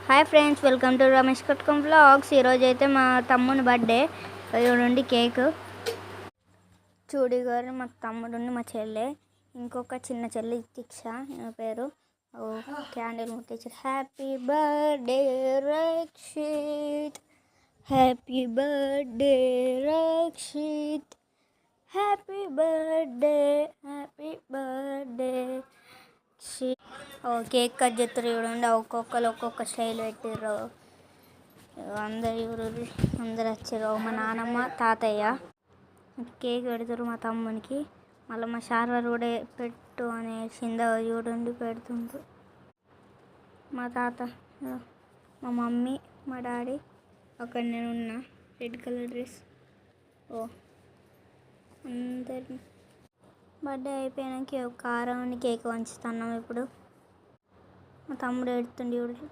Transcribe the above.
Hi friends, welcome to Ramesh Katkam vlogs. ఈరోజు అయితే మా తమ్ముని బర్త్డే. నుండి కేక్ చూడి గారు, మా తమ్ముడు మా చెల్లె, ఇంకొక చిన్న చెల్లి దీక్ష నా పేరు. క్యాండిల్ ముట్టించారు. Happy birthday Rakshit, happy birthday Rakshit, happy birthday, happy birthday. Cake cut చేస్తారు చూడండి. ఒక్కొక్క స్టైల్ పెట్టిర్రు. అందరు వచ్చారు. మా నాన్నమ్మ, తాతయ్య కేక్ పెడతారు మా తమ్మునికి. మళ్ళీ మా షార్వర్ కూడా పెట్టు అని చింద చూడండి పెడుతుండ్రు. మా తాత, మా మమ్మీ, మా డాడీ, అక్కడ నేను ఉన్నా రెడ్ కలర్ డ్రెస్. అందరి బర్త్డే అయిపోయాక కారం కేక్ వంచుతున్నాం. ఇప్పుడు మా తమ్ముడు ఎడుతుండే చూడండి.